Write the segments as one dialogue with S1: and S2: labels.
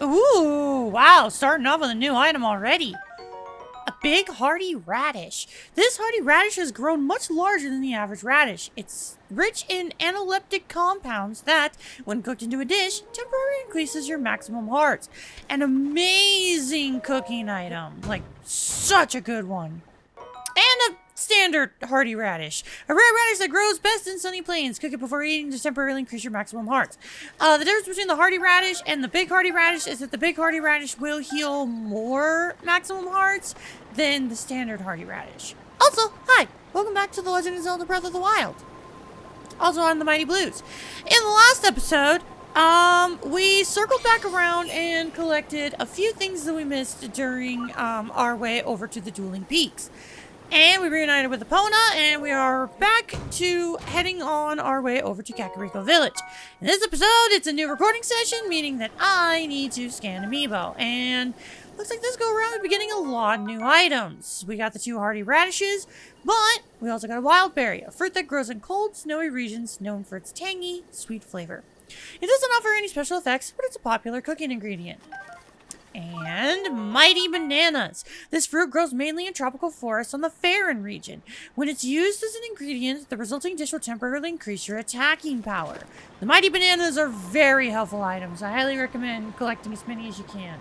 S1: Ooh, wow, starting off with a new item already. A big hardy radish. This hardy radish has grown much larger than the average radish. It's rich in analeptic compounds that, when cooked into a dish, temporarily increases your maximum hearts. An amazing cooking item. Like, such a good one. And a standard hardy radish. A rare radish that grows best in sunny plains. Cook it before eating to temporarily increase your maximum hearts. The difference between the hardy radish and the big hardy radish is that the big hardy radish will heal more maximum hearts than the standard hardy radish. Also, hi! Welcome back to The Legend of Zelda Breath of the Wild. Also on the Mighty Blues. In the last episode, we circled back around and collected a few things that we missed during our way over to the Dueling Peaks. And we reunited with Epona, and we are back to heading on our way over to Kakariko Village. In this episode, it's a new recording session, meaning that I need to scan Amiibo. And looks like this go around, we'll be getting a lot of new items. We got the 2 hardy radishes, but we also got a wild berry, a fruit that grows in cold, snowy regions, known for its tangy, sweet flavor. It doesn't offer any special effects, but it's a popular cooking ingredient. And mighty bananas. This fruit grows mainly in tropical forests on the Faron region. When it's used as an ingredient, the resulting dish will temporarily increase your attacking power. The mighty bananas are very helpful items. I highly recommend collecting as many as you can.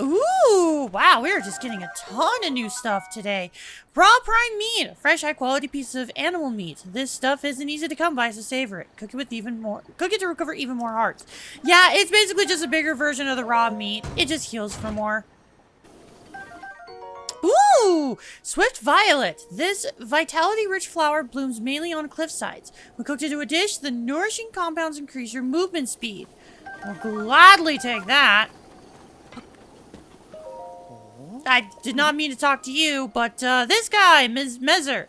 S1: Ooh, wow, we're just getting a ton of new stuff today. Raw prime meat, a fresh, high-quality piece of animal meat. This stuff isn't easy to come by, so savor it. Cook it to recover even more hearts. Yeah, it's basically just a bigger version of the raw meat. It just heals for more. Ooh, Swift Violet. This vitality-rich flower blooms mainly on cliff sides. When cooked into a dish, the nourishing compounds increase your movement speed. We'll gladly take that. I did not mean to talk to you, but this guy, Ms. Mezzer,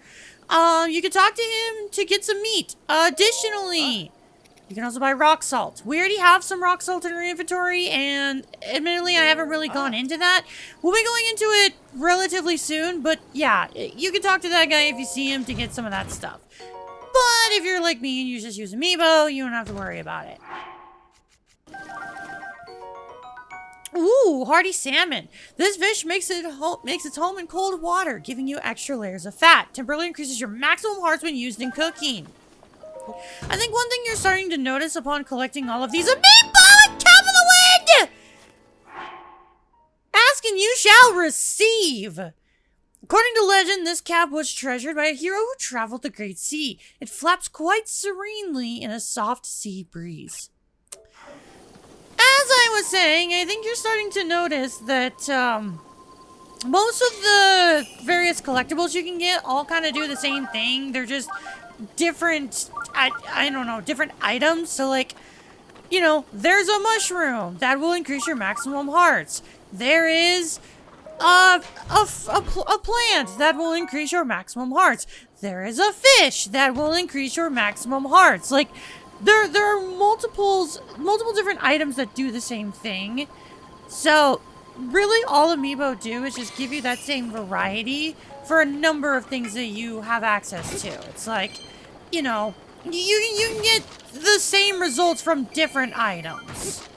S1: you can talk to him to get some meat. Additionally, you can also buy rock salt. We already have some rock salt in our inventory, and admittedly, I haven't really gone into that. We'll be going into it relatively soon, but yeah, you can talk to that guy if you see him to get some of that stuff. But if you're like me and you just use Amiibo, you don't have to worry about it. Ooh, hardy salmon. This fish makes its home in cold water, giving you extra layers of fat. Temporarily increases your maximum hearts when used in cooking. I think one thing you're starting to notice upon collecting all of these Amiibo and Cap of the Wind! Ask and you shall receive. According to legend, this cap was treasured by a hero who traveled the Great Sea. It flaps quite serenely in a soft sea breeze. As I was saying, I think you're starting to notice that most of the various collectibles you can get all kind of do the same thing. They're just different, I don't know, different items. So like, you know, there's a mushroom that will increase your maximum hearts. There is a plant that will increase your maximum hearts. There is a fish that will increase your maximum hearts. Like, there are multiple different items that do the same thing. So, really all Amiibo do is just give you that same variety for a number of things that you have access to. It's like, you know, you can get the same results from different items.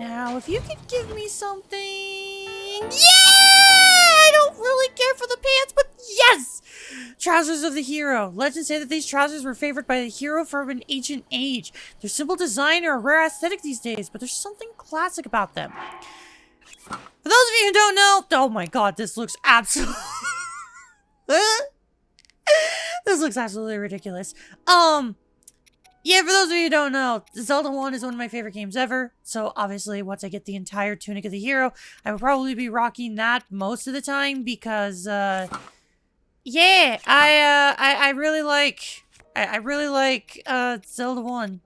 S1: Now, if you could give me something... Yeah! I don't really care for the pants, but yes! Trousers of the hero. Legends say that these trousers were favored by the hero from an ancient age. Their simple design are a rare aesthetic these days, but there's something classic about them. For those of you who don't know... Oh my god, this looks absolutely... This looks absolutely ridiculous. Yeah, for those of you who don't know, Zelda 1 is one of my favorite games ever. So obviously, once I get the entire Tunic of the Hero, I will probably be rocking that most of the time because, yeah, I really like Zelda 1.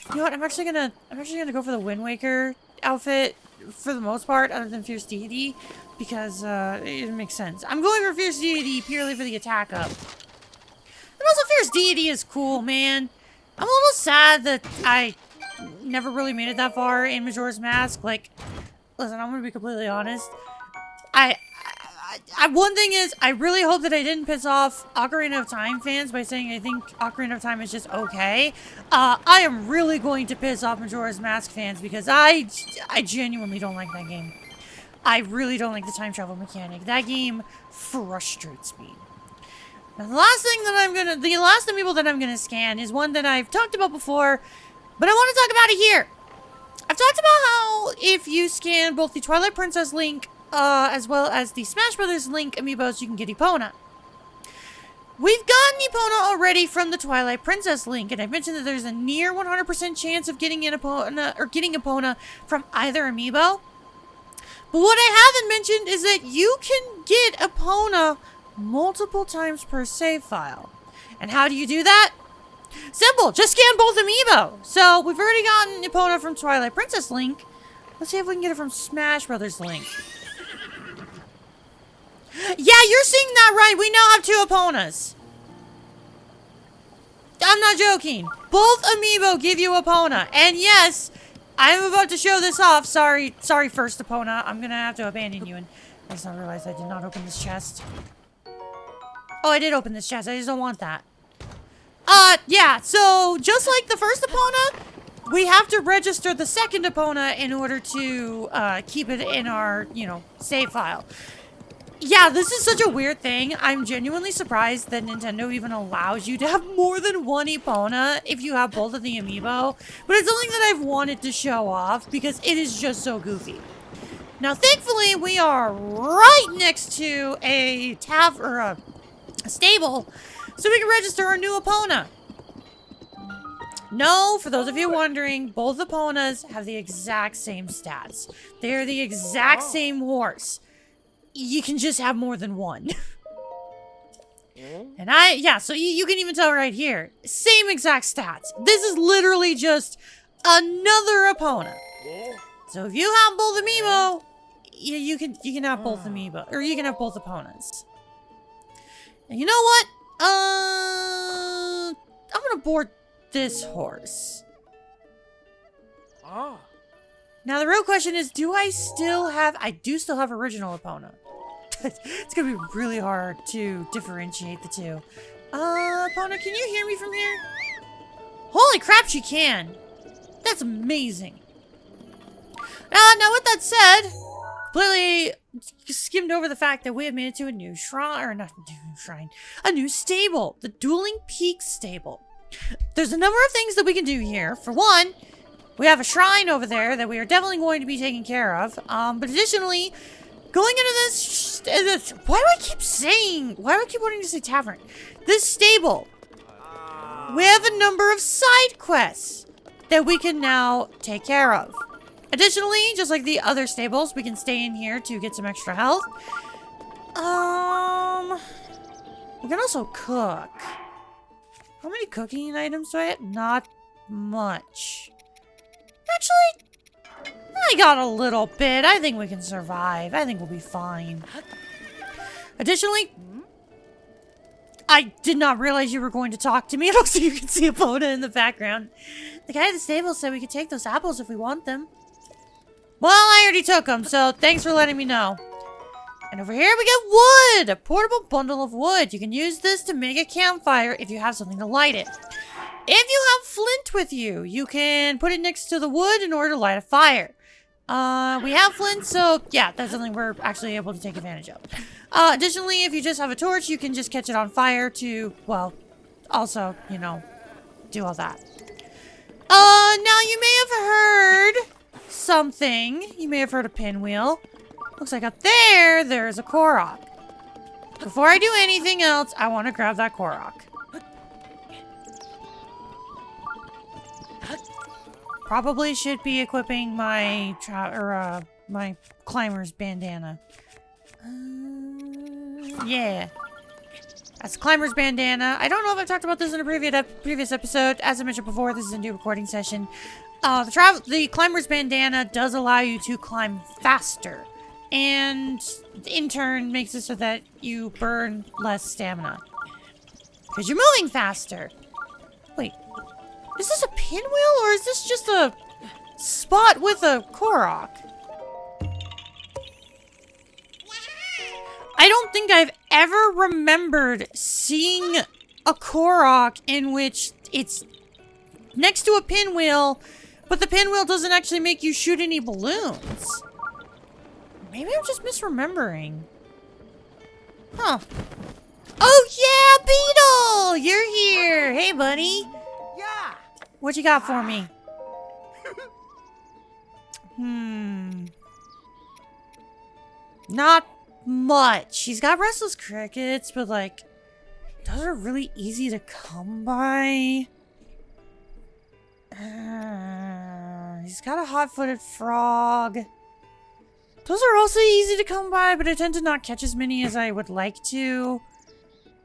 S1: You know what? I'm actually gonna go for the Wind Waker outfit for the most part, other than Fierce Deity, because it makes sense. I'm going for Fierce Deity purely for the attack up. And also, Fierce Deity is cool, man. I'm a little sad that I never really made it that far in Majora's Mask. Like, listen, I'm gonna be completely honest. I one thing is, I really hope that I didn't piss off Ocarina of Time fans by saying I think Ocarina of Time is just okay. I am really going to piss off Majora's Mask fans because I genuinely don't like that game. I really don't like the time travel mechanic. That game frustrates me. Now, the last amiibo that I'm gonna scan is one that I've talked about before, but I want to talk about it here. I've talked about how if you scan both the Twilight Princess Link as well as the Smash Brothers Link amiibos, you can get Epona. We've gotten Epona already from the Twilight Princess Link, and I've mentioned that there's a near 100% chance of getting Epona from either amiibo. But what I haven't mentioned is that you can get Epona multiple times per save file. And how do you do that? Simple, just scan both amiibo. So we've already gotten Epona from Twilight Princess Link. Let's see if we can get it from Smash Brothers Link. Yeah, you're seeing that right. We now have 2 Eponas. I'm not joking. Both amiibo give you Epona. And yes, I'm about to show this off. Sorry first Epona. I'm gonna have to abandon you. And I just realized I did not open this chest. Oh, I did open this chest. I just don't want that. Yeah, so just like the first Epona, we have to register the second Epona in order to keep it in our, save file. Yeah, this is such a weird thing. I'm genuinely surprised that Nintendo even allows you to have more than one Epona if you have both of the amiibo. But it's something that I've wanted to show off because it is just so goofy. Now, thankfully, we are right next to a stable, so we can register our new Epona. No, for those of you wondering, both Eponas have the exact same stats. They're the exact same horse. You can just have more than one. And so you can even tell right here. Same exact stats. This is literally just another Epona. So if you have both amiibo, you can have both amiibo, or you can have both Eponas. And you know what? I'm gonna board this horse. Now the real question is, do I still have... I do still have original Epona. It's gonna be really hard to differentiate the two. Epona, can you hear me from here? Holy crap, she can! That's amazing. Now with that said, completely skimmed over the fact that we have made it to a new shrine, or not a new shrine, a new stable, the Dueling Peaks stable. There's a number of things that we can do here. For one, we have a shrine over there that we are definitely going to be taking care of. But additionally, going into this, why do I keep wanting to say tavern? This stable, we have a number of side quests that we can now take care of. Additionally, just like the other stables, we can stay in here to get some extra health. We can also cook. How many cooking items do I have? Not much. Actually, I got a little bit. I think we can survive. I think we'll be fine. Additionally, I did not realize you were going to talk to me. And also you can see Epona in the background. The guy at the stable said we could take those apples if we want them. Well, I already took them, so thanks for letting me know. And over here we get wood! A portable bundle of wood. You can use this to make a campfire if you have something to light it. If you have flint with you, you can put it next to the wood in order to light a fire. We have flint, so yeah, that's something we're actually able to take advantage of. Additionally, if you just have a torch, you can just catch it on fire to, well, also, do all that. Now you may have heard something. You may have heard a pinwheel. Looks like up there, there's a Korok. Before I do anything else, I want to grab that Korok. Probably should be equipping my my climber's bandana. Yeah. That's climber's bandana. I don't know if I've talked about this in a previous episode. As I mentioned before, this is a new recording session. The climber's bandana does allow you to climb faster. And in turn makes it so that you burn less stamina. Because you're moving faster. Wait. Is this a pinwheel or is this just a spot with a Korok? I don't think I've ever remembered seeing a Korok in which it's next to a pinwheel, but the pinwheel doesn't actually make you shoot any balloons. Maybe I'm just misremembering. Huh. Oh yeah, Beetle! You're here! Hey, buddy!
S2: Yeah!
S1: What you got for me? Not much. He's got restless crickets, but like, those are really easy to come by. He's got a hot-footed frog. Those are also easy to come by, but I tend to not catch as many as I would like to.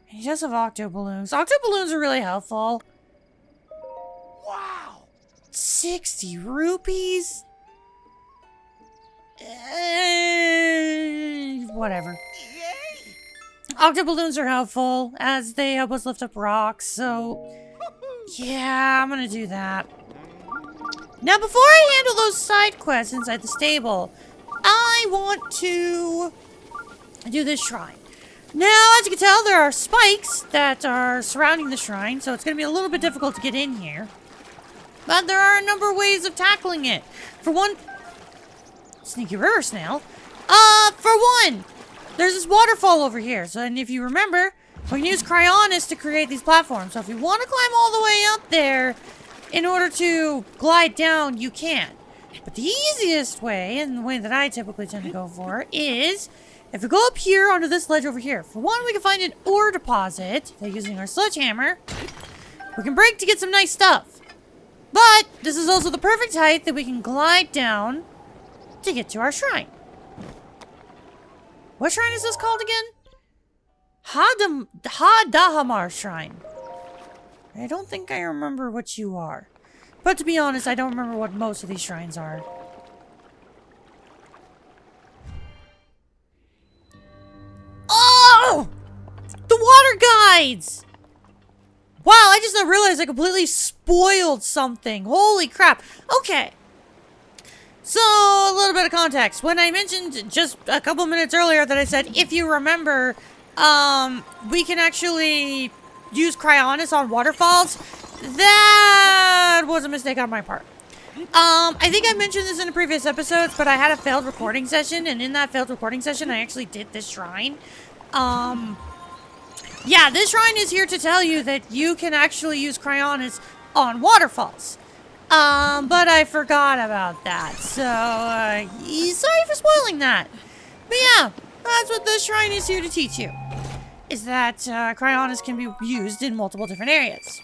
S1: And he does have octo balloons. Octo balloons are really helpful.
S2: Wow!
S1: 60 rupees? Whatever.
S2: Yay!
S1: Octo balloons are helpful as they help us lift up rocks, so yeah, I'm gonna do that. Now, before I handle those side quests inside the stable, I want to do this shrine. Now, as you can tell, there are spikes that are surrounding the shrine, so it's gonna be a little bit difficult to get in here. But there are a number of ways of tackling it. For one, sneaky river snail. For one, there's this waterfall over here. So, and if you remember, we can use Cryonis to create these platforms. So if you want to climb all the way up there in order to glide down, you can. But the easiest way, and the way that I typically tend to go for, is if we go up here onto this ledge over here. For one, we can find an ore deposit that using our sledgehammer, we can break to get some nice stuff. But this is also the perfect height that we can glide down to get to our shrine. What shrine is this called again? Dahamar Shrine. I don't think I remember what you are. But to be honest, I don't remember what most of these shrines are. Oh! The water guides! Wow, I just now realized I completely spoiled something. Holy crap. Okay. So, a little bit of context. When I mentioned just a couple minutes earlier that I said, if you remember, we can actually use Cryonis on waterfalls, that was a mistake on my part. I think I mentioned this in the previous episodes, but I had a failed recording session, and in that failed recording session, I actually did this shrine. Yeah, this shrine is here to tell you that you can actually use Cryonis on waterfalls. But I forgot about that, so, sorry for spoiling that. But yeah, that's what this shrine is here to teach you. Is that, Cryonis can be used in multiple different areas.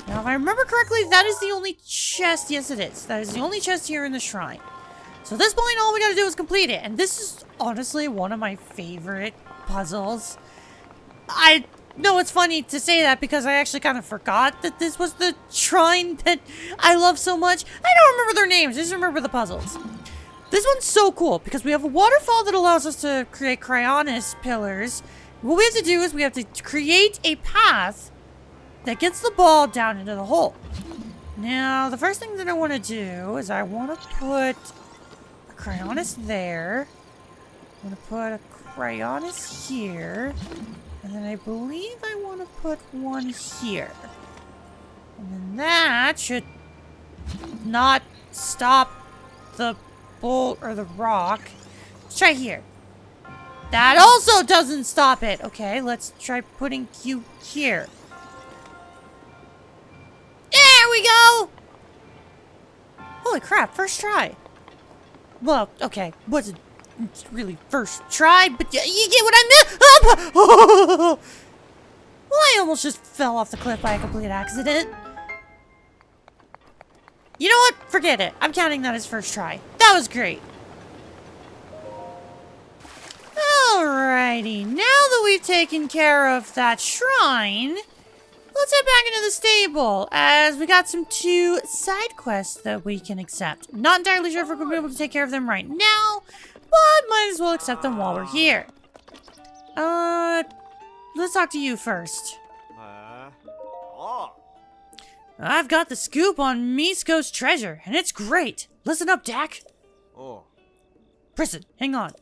S1: Now, if I remember correctly, that is the only chest. Yes, it is. That is the only chest here in the shrine. So at this point, all we gotta do is complete it. And this is honestly one of my favorite puzzles. I know it's funny to say that because I actually kind of forgot that this was the shrine that I love so much. I don't remember their names. I just remember the puzzles. This one's so cool because we have a waterfall that allows us to create Cryonis pillars. What we have to do is we have to create a path that gets the ball down into the hole. Now, the first thing that I want to do is I want to put a Cryonis there. I want to put a Cryonis here. And then I believe I want to put one here. And then that should not stop the bolt or the rock. Let's try here. That also doesn't stop it. Okay, let's try putting you here. There we go! Holy crap, first try. Well, okay, wasn't really first try, but you get what I meant. Well, I almost just fell off the cliff by a complete accident. You know what? Forget it. I'm counting that as first try. That was great. Alrighty, now that we've taken care of that shrine, let's head back into the stable, as we got some 2 side quests that we can accept. Not entirely sure if we're going to be able to take care of them right now, but might as well accept them while we're here. Let's talk to you first. I've got the scoop on Misko's treasure, and it's great. Listen up, Dak.
S2: Oh.
S1: Prison, hang on.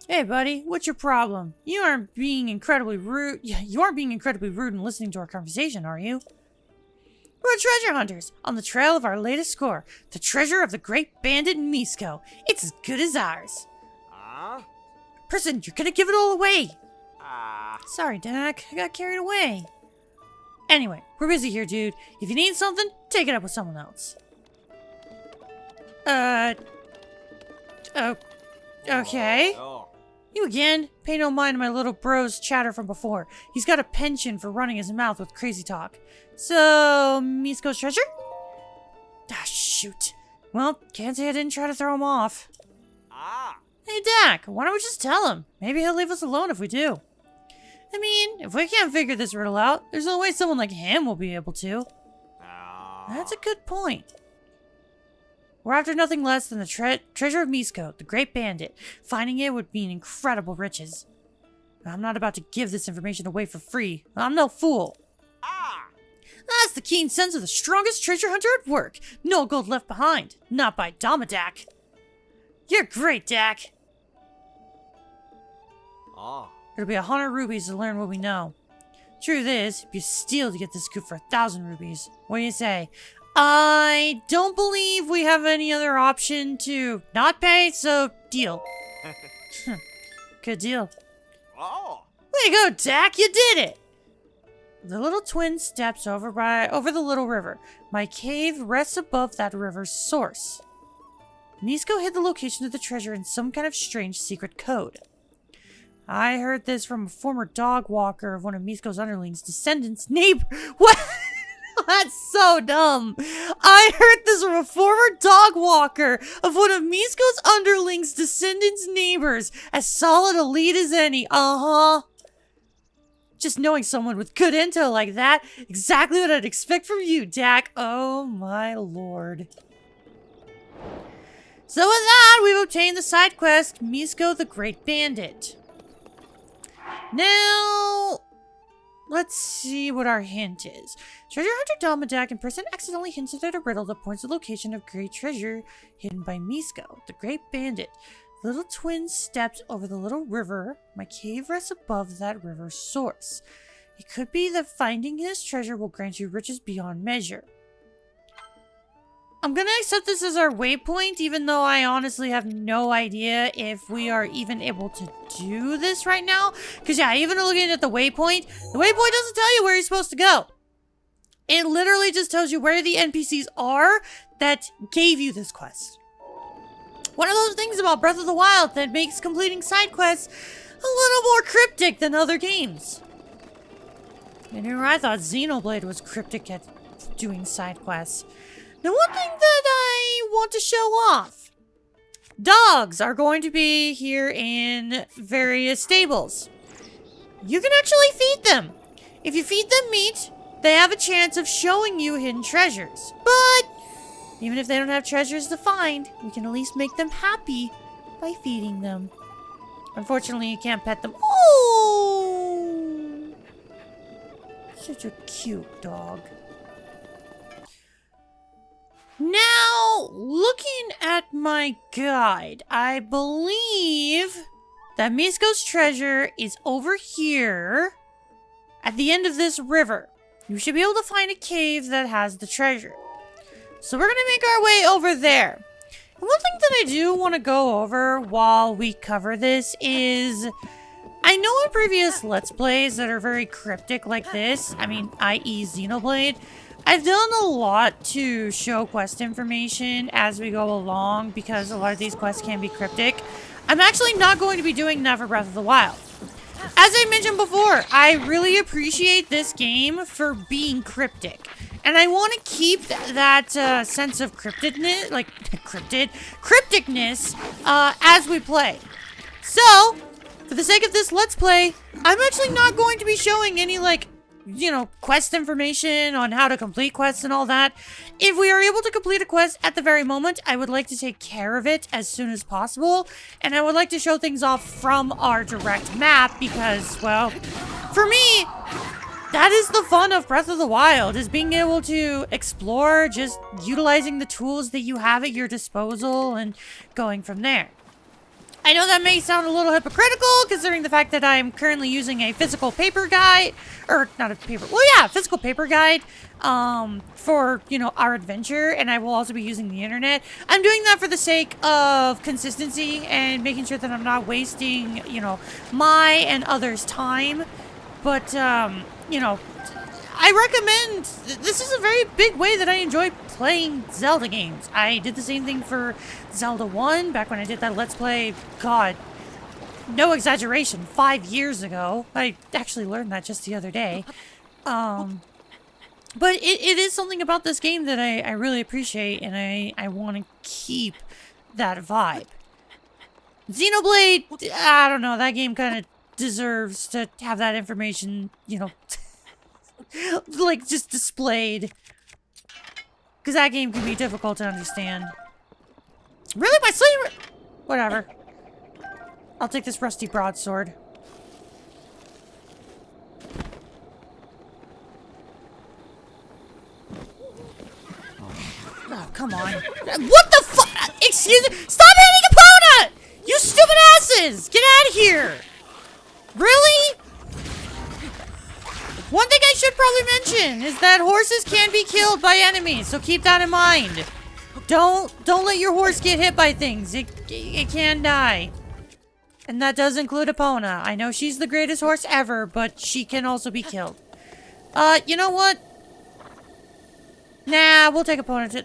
S1: Hey, buddy, what's your problem? You aren't being incredibly rude. You aren't being incredibly rude and listening to our conversation, are you? We're treasure hunters on the trail of our latest score, the treasure of the great bandit Misko. It's as good as ours. Person, you're gonna give it all away. Sorry, Dak. I got carried away. Anyway, we're busy here, dude. If you need something, take it up with someone else. Okay. You again? Pay no mind to my little bro's chatter from before. He's got a penchant for running his mouth with crazy talk. So, Misko's treasure? Ah, shoot. Well, can't say I didn't try to throw him off. Hey, Dak, why don't we just tell him? Maybe he'll leave us alone if we do. I mean, if we can't figure this riddle out, there's no way someone like him will be able to. That's a good point. We're after nothing less than the treasure of Misko, the great bandit. Finding it would mean incredible riches. I'm not about to give this information away for free. I'm no fool. That's the keen sense of the strongest treasure hunter at work. No gold left behind. Not by Domadak. You're great, Dak. It'll be 100 rubies to learn what we know. Truth is, it'd be a steal to get this scoop for 1,000 rubies. What do you say? I don't believe we have any other option to not pay, so deal. Good deal. Way to go, Dak! You did it! The little twin steps over the little river. My cave rests above that river's source. Misko hid the location of the treasure in some kind of strange secret code. I heard this from a former dog walker of one of Misko's underlings' descendants' neighbor. What? That's so dumb. I heard this from a former dog walker of one of Misko's underlings' descendants' neighbors. As solid a lead as any. Just knowing someone with good intel like that, exactly what I'd expect from you, Dak. Oh my lord. So with that, we've obtained the side quest, Misko the Great Bandit. Now, let's see what our hint is. Treasure hunter Domadak in person accidentally hinted at a riddle that points to the location of great treasure hidden by Misko, the Great Bandit. The little twin steps over the little river. My cave rests above that river's source. It could be that finding this treasure will grant you riches beyond measure. I'm gonna accept this as our waypoint, even though I honestly have no idea if we are even able to do this right now. Because yeah, even looking at the waypoint doesn't tell you where you're supposed to go. It literally just tells you where the NPCs are that gave you this quest. One of those things about Breath of the Wild that makes completing side quests a little more cryptic than other games. And here I thought Xenoblade was cryptic at doing side quests. Now, one thing that I want to show off. Dogs are going to be here in various stables. You can actually feed them. If you feed them meat, they have a chance of showing you hidden treasures. But even if they don't have treasures to find, we can at least make them happy by feeding them. Unfortunately, you can't pet them. Oh! Such a cute dog. Now, looking at my guide, I believe that Misko's treasure is over here at the end of this river. You should be able to find a cave that has the treasure. So we're going to make our way over there. And one thing that I do want to go over while we cover this is, I know in previous Let's Plays that are very cryptic like this, I mean, i.e. Xenoblade, I've done a lot to show quest information as we go along because a lot of these quests can be cryptic. I'm actually not going to be doing that for Breath of the Wild. As I mentioned before, I really appreciate this game for being cryptic. And I want to keep that sense of cryptidness, crypticness as we play. So, for the sake of this Let's Play, I'm actually not going to be showing any, quest information on how to complete quests and all that. If we are able to complete a quest at the very moment, I would like to take care of it as soon as possible. And I would like to show things off from our direct map because, well, for me, that is the fun of Breath of the Wild, is being able to explore, just utilizing the tools that you have at your disposal and going from there. I know that may sound a little hypocritical considering the fact that I'm currently using a physical paper guide, or not a paper, well yeah, physical paper guide for, you know, our adventure, and I will also be using the internet. I'm doing that for the sake of consistency and making sure that I'm not wasting, you know, my and others' time. But, you know, I recommend, this is a very big way that I enjoy playing Zelda games. I did the same thing for Zelda 1 back when I did that Let's Play, God, no exaggeration, 5 years ago. I actually learned that just the other day. But it is something about this game that I really appreciate, and I want to keep that vibe. Xenoblade, I don't know, that game kind of deserves to have that information, you know, like, just displayed. Because that game can be difficult to understand. Really? My sleeve? Whatever. I'll take this rusty broadsword. Oh, come on. What the fuck? Excuse me? Stop hitting Epona! You stupid asses! Get out of here! Really? One thing I should probably mention is that horses can be killed by enemies, so keep that in mind. Don't let your horse get hit by things. It can die. And that does include Epona. I know she's the greatest horse ever, but she can also be killed. You know what? Nah, we'll take Epona to...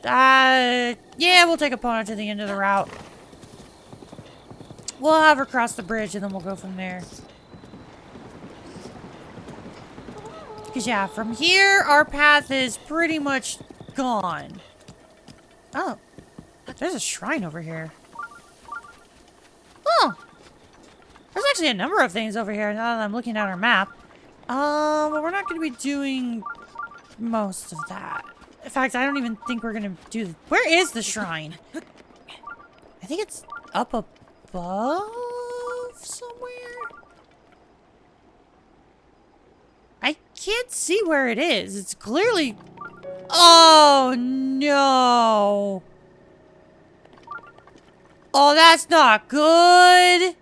S1: yeah, we'll take Epona to the end of the route. We'll have her cross the bridge, and then we'll go from there. Because, yeah, from here, our path is pretty much gone. Oh. There's a shrine over here. Oh. There's actually a number of things over here now that I'm looking at our map. But we're not going to be doing most of that. In fact, I don't even think we're going to do... Where is the shrine? I think it's up above somewhere. I can't see where it is. It's clearly... Oh, no. Oh, that's not good.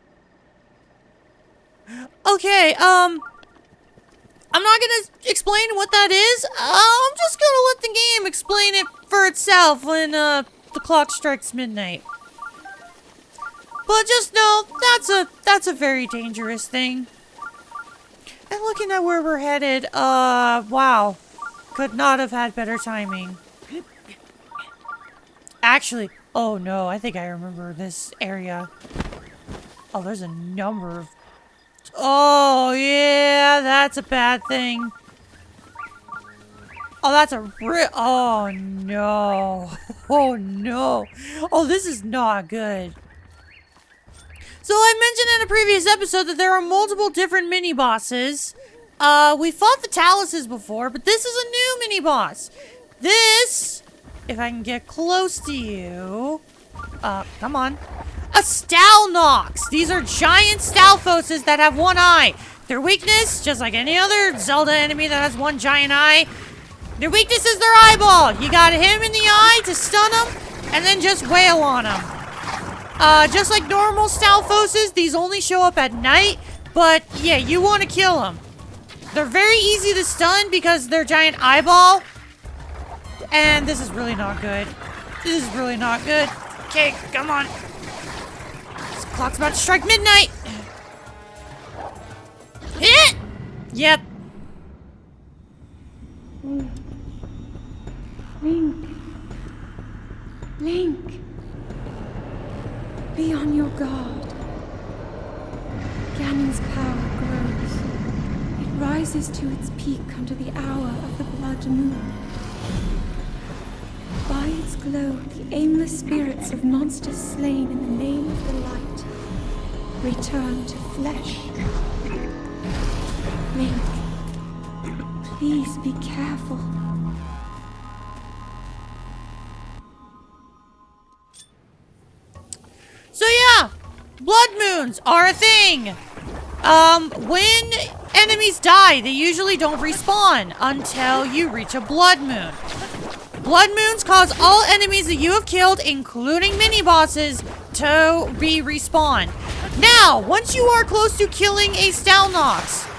S1: Okay, I'm not gonna explain what that is. I'm just gonna let the game explain it for itself when, the clock strikes midnight. But just know, that's a very dangerous thing. And looking at where we're headed, wow. Could not have had better timing. Actually, oh no, I think I remember this area. Oh, there's a number of... Oh, yeah, that's a bad thing. Oh, that's a oh, no. Oh, no. Oh, this is not good. So I mentioned in a previous episode that there are multiple different mini-bosses. We fought the Taluses before, but this is a new mini-boss. This, if I can get close to you... come on. A Stalnox! These are giant Stalfoses that have one eye. Their weakness, just like any other Zelda enemy that has one giant eye, their weakness is their eyeball. You gotta hit him in the eye to stun him, and then just wail on him. Just like normal Stalfoses, these only show up at night, but yeah, you want to kill them. They're very easy to stun because they're giant eyeball. And this is really not good. This is really not good. Okay, come on. This clock's about to strike midnight. Hit! Yep.
S2: Link. Link. Be on your guard. Ganon's power grows. It rises to its peak under the hour of the blood moon. By its glow, the aimless spirits of monsters slain in the name of the light return to flesh. Link, please be careful.
S1: So yeah, blood moons are a thing. When enemies die, they usually don't respawn until you reach a blood moon. Blood moons cause all enemies that you have killed, including mini-bosses, to be respawned. Now, once you are close to killing a Stalnox,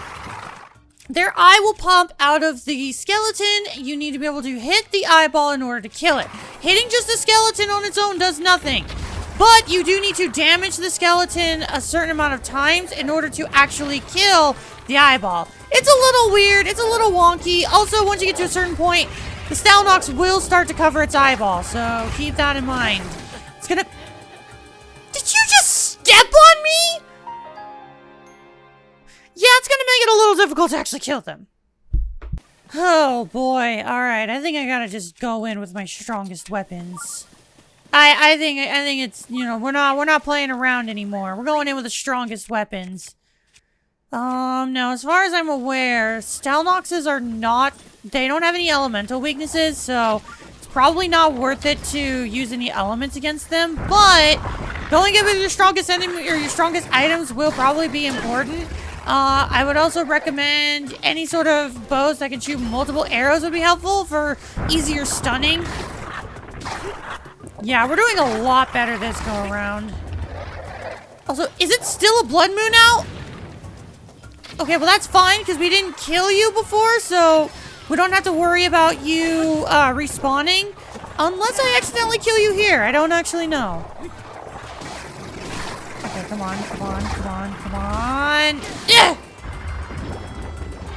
S1: their eye will pop out of the skeleton. You need to be able to hit the eyeball in order to kill it. Hitting just the skeleton on its own does nothing. But you do need to damage the skeleton a certain amount of times in order to actually kill the eyeball. It's a little weird. It's a little wonky. Also, once you get to a certain point, the Stalnox will start to cover its eyeball. So keep that in mind. It's gonna... Did you just step on me? Yeah, it's gonna make it a little difficult to actually kill them. Oh boy. Alright, I think I gotta just go in with my strongest weapons. I think it's, you know, we're not playing around anymore. We're going in with the strongest weapons. Now, as far as I'm aware, Stalnoxes are not, they don't have any elemental weaknesses, so it's probably not worth it to use any elements against them, but going in with your strongest enemy, or your strongest items will probably be important. I would also recommend any sort of bows that can shoot multiple arrows would be helpful for easier stunning. Yeah, we're doing a lot better this go around. Also, is it still a blood moon out? Okay, well that's fine, because we didn't kill you before, so we don't have to worry about you respawning. Unless I accidentally kill you here. I don't actually know. Okay, come on, come on, come on, come on. Yeah!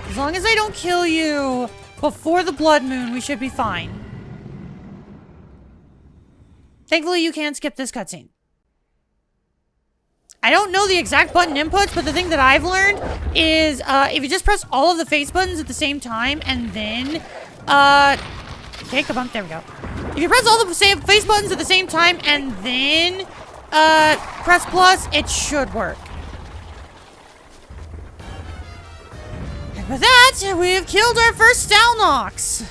S1: As long as I don't kill you before the blood moon, we should be fine. Thankfully, you can skip this cutscene. I don't know the exact button inputs, but the thing that I've learned is if you just press all of the face buttons at the same time and then, okay, come on, there we go. If you press all the face buttons at the same time and then, press plus, it should work. And with that, we have killed our first Stalnox.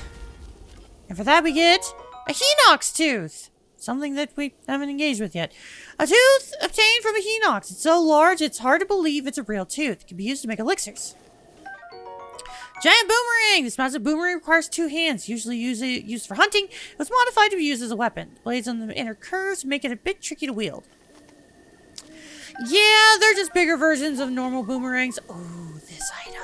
S1: And for that, we get a Hinox tooth. Something that we haven't engaged with yet. A tooth obtained from a Hinox. It's so large, it's hard to believe it's a real tooth. It can be used to make elixirs. Giant boomerang! This massive boomerang requires two hands, usually used for hunting. It was modified to be used as a weapon. The blades on the inner curves make it a bit tricky to wield. Yeah, they're just bigger versions of normal boomerangs. Oh, this item.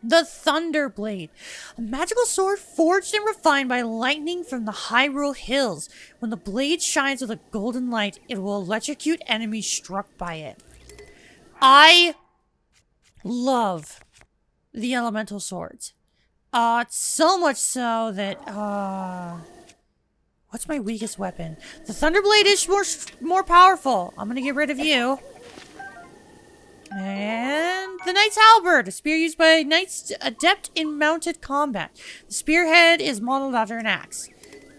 S1: The Thunder Blade. A magical sword forged and refined by lightning from the Hyrule Hills. When the blade shines with a golden light, it will electrocute enemies struck by it. I love the elemental swords. So much so that, what's my weakest weapon? The Thunder Blade is more powerful. I'm gonna get rid of you. And the Knight's Halberd, a spear used by knights adept in mounted combat. The spearhead is modeled after an axe.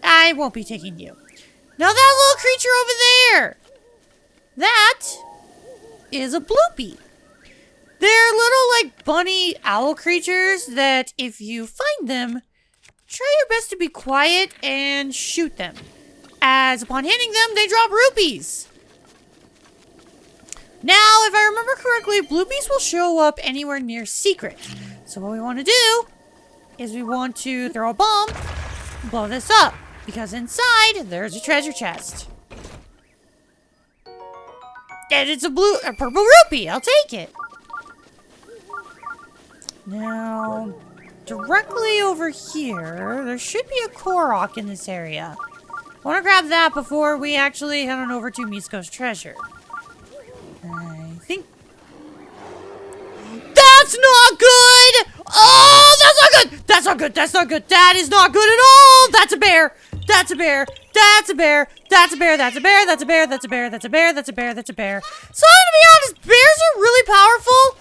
S1: I won't be taking you. Now that little creature over there, that is a Bloopy. They're little, like, bunny owl creatures that if you find them, try your best to be quiet and shoot them. As upon hitting them, they drop rupees. Now, if I remember correctly, Bloopies will show up anywhere near secret. So what we want to do is we want to throw a bomb, blow this up, because inside there's a treasure chest. And it's a purple rupee. I'll take it. Now, directly over here, there should be a Korok in this area. I want to grab that before we actually head on over to Misko's treasure. I think... That's not good! Oh, that's not good! That's not good, that's not good, that is not good at all! That's a bear! That's a bear! That's a bear! That's a bear! That's a bear! That's a bear! That's a bear! That's a bear! That's a bear! That's a bear! So, to be honest, bears are really powerful.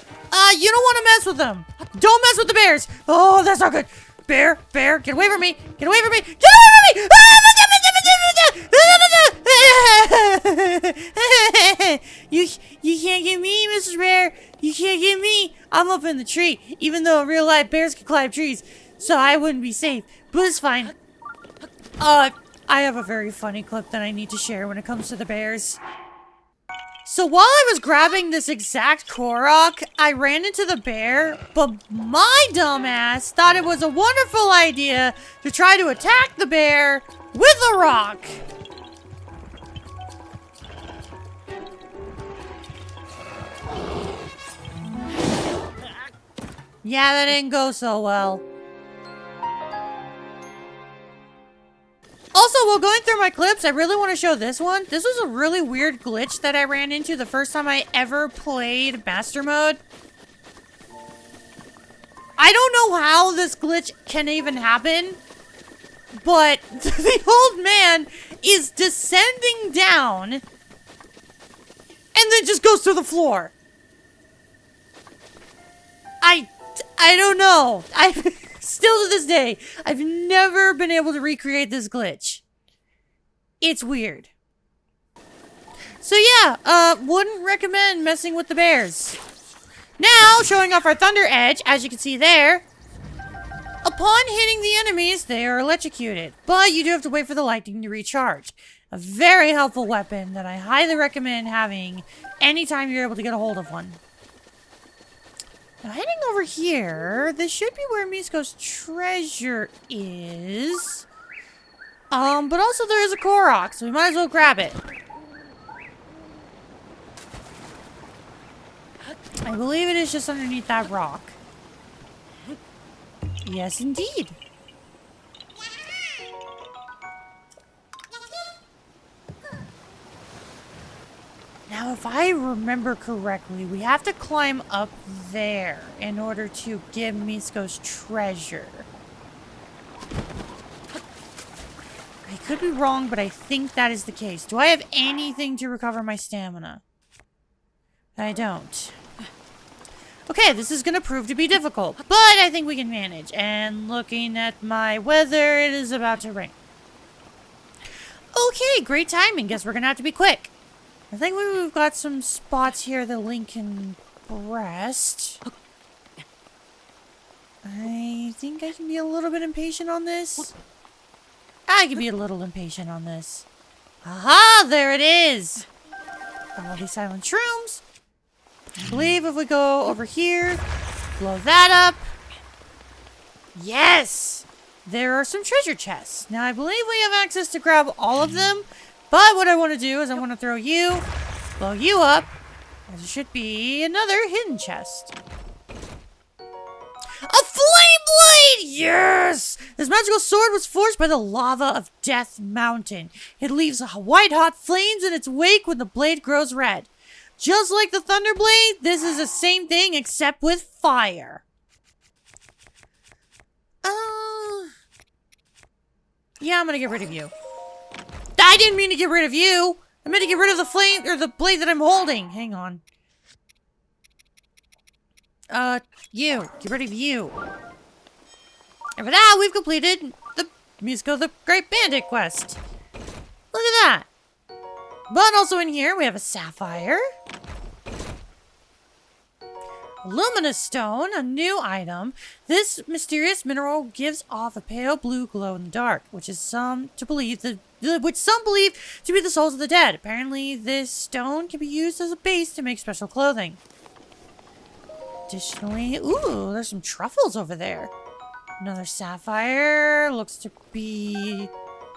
S1: You don't want to mess with them. Don't mess with the bears! Oh, that's not good! Bear! Bear! Get away from me! Get away from me! Get away from me! You can't get me, Mrs. Bear. You can't get me. I'm up in the tree, even though in real life bears can climb trees, so I wouldn't be safe. But it's fine. I have a very funny clip that I need to share when it comes to the bears. So while I was grabbing this exact Korok, I ran into the bear, but my dumbass thought it was a wonderful idea to try to attack the bear with a rock. Yeah, that didn't go so well. Also, while going through my clips, I really want to show this one. This was a really weird glitch that I ran into the first time I ever played Master Mode. I don't know how this glitch can even happen, but the old man is descending down and then just goes through the floor. I don't know. Still to this day, I've never been able to recreate this glitch. It's weird. So yeah, wouldn't recommend messing with the bears. Now, showing off our Thunder Edge, as you can see there. Upon hitting the enemies, they are electrocuted. But you do have to wait for the lightning to recharge. A very helpful weapon that I highly recommend having anytime you're able to get a hold of one. Now, heading over here, this should be where Misko's treasure is. But also there is a Korok, so we might as well grab it. I believe it is just underneath that rock. Yes, indeed. Now, if I remember correctly, we have to climb up there in order to get Misko's treasure. I could be wrong, but I think that is the case. Do I have anything to recover my stamina? I don't. Okay, this is going to prove to be difficult, but I think we can manage. And looking at my weather, it is about to rain. Okay, great timing. Guess we're going to have to be quick. I think we've got some spots here that Link can rest. I think I can be a little bit impatient on this. I can be a little impatient on this. Aha! There it is! Got all these silent shrooms. I believe if we go over here, blow that up. Yes! There are some treasure chests. Now, I believe we have access to grab all of them. But what I want to do is I want to throw you, blow you up. There should be another hidden chest. A flame blade! Yes! This magical sword was forged by the lava of Death Mountain. It leaves white-hot flames in its wake when the blade grows red. Just like the Thunder Blade, this is the same thing except with fire. Yeah, I'm gonna get rid of you. I didn't mean to get rid of you. I meant to get rid of the flame, or the blade that I'm holding. Hang on. You. Get rid of you. And for that, we've completed the Misko the Great Bandit quest. Look at that. But also in here, we have a sapphire. Luminous stone, a new item. This mysterious mineral gives off a pale blue glow in the dark, which some believe to be the souls of the dead. Apparently, this stone can be used as a base to make special clothing. Additionally, ooh, there's some truffles over there. Another sapphire. Looks to be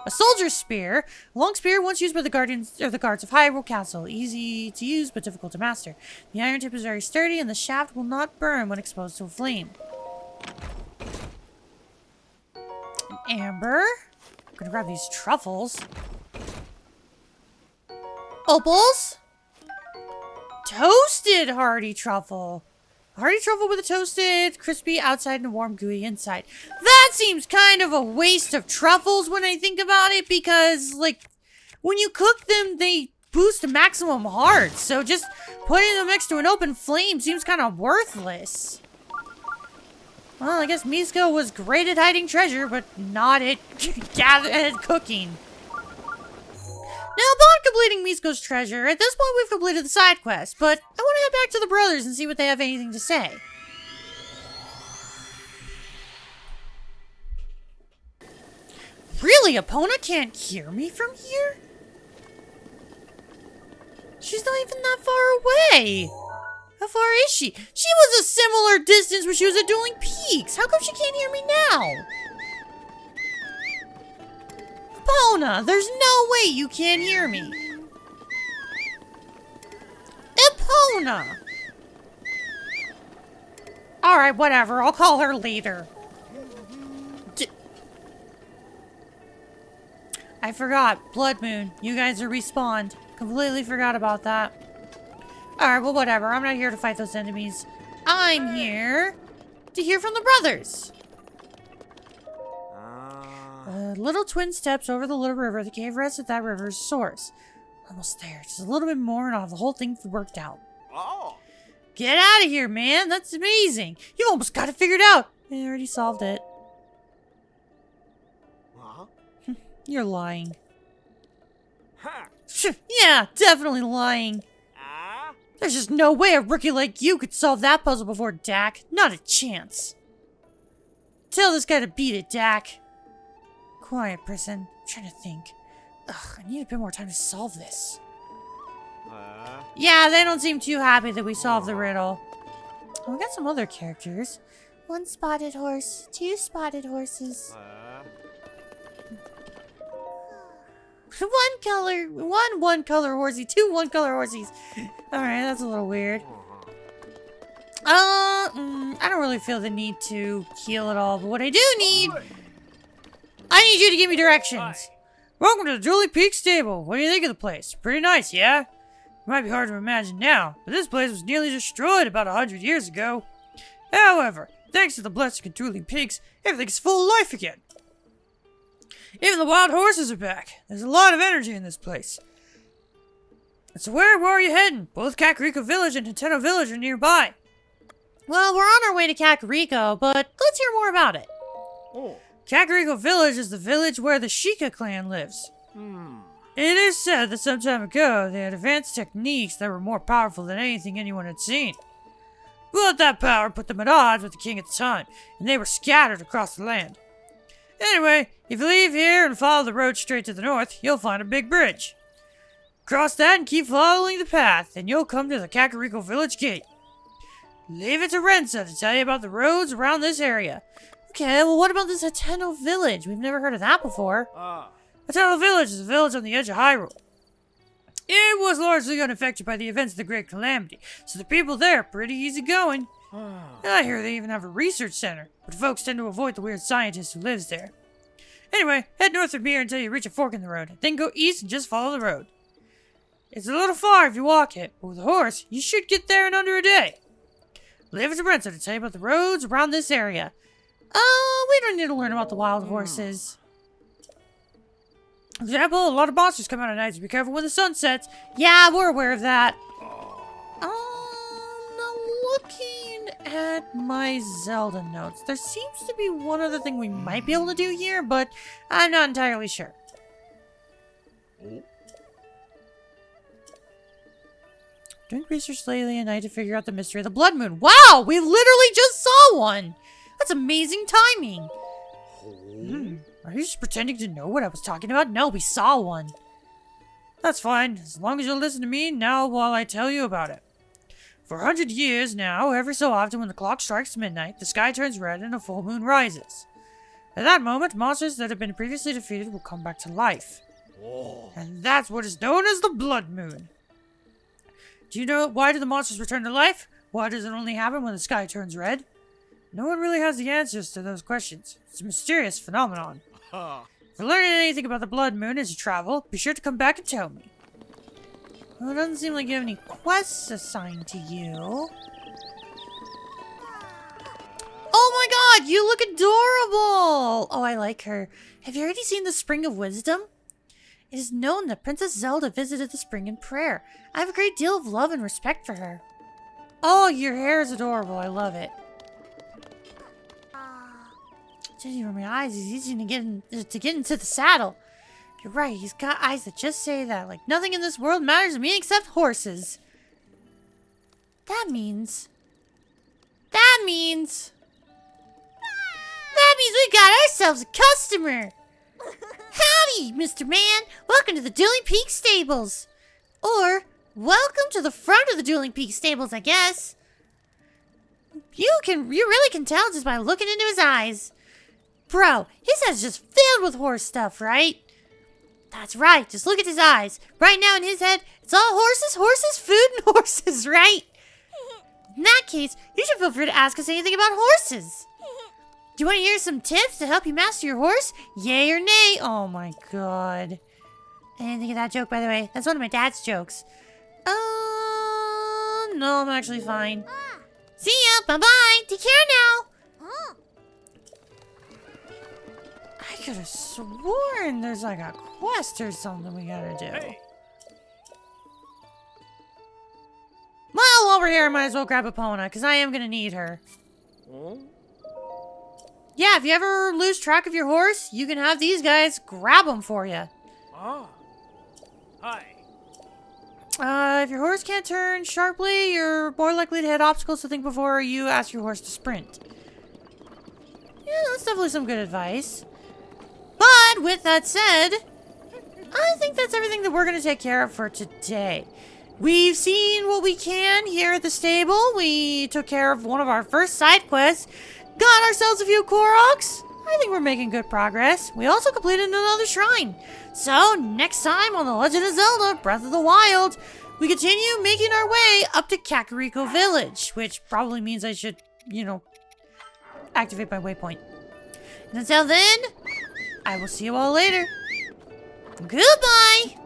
S1: a soldier's spear. A long spear once used by the guardians or the guards of Hyrule Castle. Easy to use but difficult to master. The iron tip is very sturdy and the shaft will not burn when exposed to a flame. An amber. I'm gonna grab these truffles. Opals. Toasted hardy truffle. Hardy truffle with a toasted, crispy outside and a warm, gooey inside. That seems kind of a waste of truffles when I think about it, because, like, when you cook them, they boost to maximum hearts. So just putting them next to an open flame seems kind of worthless. Well, I guess Misko was great at hiding treasure, but not at cooking. Now, upon completing Misko's treasure, at this point we've completed the side quest, but I want to head back to the brothers and see what they have anything to say. Really, Epona can't hear me from here? She's not even that far away. How far is she? She was a similar distance when she was at Dueling Peaks. How come she can't hear me now? Epona, there's no way you can't hear me. Epona! Alright, whatever. I'll call her later. I forgot. Blood Moon. You guys are respawned. Completely forgot about that. Alright, well, whatever. I'm not here to fight those enemies. I'm here to hear from the brothers. Little twin steps over the little river. The cave rests at that river's source. Almost there. Just a little bit more and I'll have the whole thing worked out. Oh. Get out of here, man. That's amazing. You almost got it figured out. I already solved it. You're lying. Yeah, definitely lying. There's just no way a rookie like you could solve that puzzle before Dak. Not a chance. Tell this guy to beat it, Dak. Quiet, person. I'm trying to think. Ugh, I need a bit more time to solve this. Yeah, they don't seem too happy that we solved the riddle. Oh, we got some other characters. 1 spotted horse, 2 spotted horses. One color horsey, 2 one-color horsies. Alright, that's a little weird. I don't really feel the need to heal at all, but what I do need... I need you to give me directions. Welcome to the Dueling Peak Stable. What do you think of the place? Pretty nice, yeah? It might be hard to imagine now, but this place was nearly destroyed about 100 years ago. However, thanks to the blessing of Dueling Peaks, everything's full of life again. Even the wild horses are back. There's a lot of energy in this place. So where are you heading? Both Kakariko Village and Nintendo Village are nearby. Well, we're on our way to Kakariko, but let's hear more about it. Oh. Kakariko Village is the village where the Sheikah clan lives. It is said that some time ago, they had advanced techniques that were more powerful than anything anyone had seen. But that power put them at odds with the king at the time, and they were scattered across the land. Anyway, if you leave here and follow the road straight to the north, you'll find a big bridge. Cross that and keep following the path, and you'll come to the Kakariko Village gate. Leave it to Rensa to tell you about the roads around this area. Okay, well what about this Hateno Village? We've never heard of that before. Hateno Village is a village on the edge of Hyrule. It was largely unaffected by the events of the Great Calamity, so the people there are pretty easygoing. I hear they even have a research center, but folks tend to avoid the weird scientist who lives there. Anyway, head north from here until you reach a fork in the road, then go east and just follow the road. It's a little far if you walk it, but with a horse, you should get there in under a day. Leave it to Brenta to tell you about the roads around this area. We don't need to learn about the wild horses. For example, a lot of monsters come out at night, so be careful when the sun sets. Yeah, we're aware of that. Now looking at my Zelda notes, there seems to be one other thing we might be able to do here, but I'm not entirely sure. Doing research lately at night to figure out the mystery of the Blood Moon. Wow, we literally just saw one! That's amazing timing. Are you just pretending to know what I was talking about? No, we saw one. That's fine, as long as you'll listen to me now while I tell you about it. For 100 years now, every so often when the clock strikes midnight, the sky turns red and a full moon rises. At that moment, monsters that have been previously defeated will come back to life. And that's what is known as the Blood Moon. Do you know why do the monsters return to life? Why does it only happen when the sky turns red? No one really has the answers to those questions. It's a mysterious phenomenon. If you're learning anything about the Blood Moon as you travel, be sure to come back and tell me. Well, it doesn't seem like you have any quests assigned to you. Oh my god, you look adorable! Oh, I like her. Have you already seen the Spring of Wisdom? It is known that Princess Zelda visited the spring in prayer. I have a great deal of love and respect for her. Oh, your hair is adorable. I love it. Judging from my eyes, he's easy to get into the saddle. You're right, he's got eyes that just say that. Like nothing in this world matters to me except horses. That means we got ourselves a customer. Howdy, Mr. Man. Welcome to the Dueling Peak Stables. Or, welcome to the front of the Dueling Peak Stables, I guess. You really can tell just by looking into his eyes. Bro, his head's just filled with horse stuff, right? That's right, just look at his eyes. Right now in his head, it's all horses, horses, food, and horses, right? In that case, you should feel free to ask us anything about horses. Do you want to hear some tips to help you master your horse? Yay or nay? Oh my god. I didn't think of that joke, by the way. That's one of my dad's jokes. No, I'm actually fine. See ya. Bye-bye. Take care now. I could have sworn there's like a quest or something we gotta do.
S3: Hey.
S1: Well, while we're here, I might as well grab Epona, because I am gonna need her. Yeah, if you ever lose track of your horse, you can have these guys grab them for you.
S3: Ah. Hi.
S1: If your horse can't turn sharply, you're more likely to hit obstacles, so think before you ask your horse to sprint. Yeah, that's definitely some good advice. But, with that said, I think that's everything that we're going to take care of for today. We've seen what we can here at the stable. We took care of one of our first side quests. Got ourselves a few Koroks. I think we're making good progress. We also completed another shrine. So, next time on The Legend of Zelda Breath of the Wild, we continue making our way up to Kakariko Village, which probably means I should, activate my waypoint. And until then, I will see you all later. Goodbye!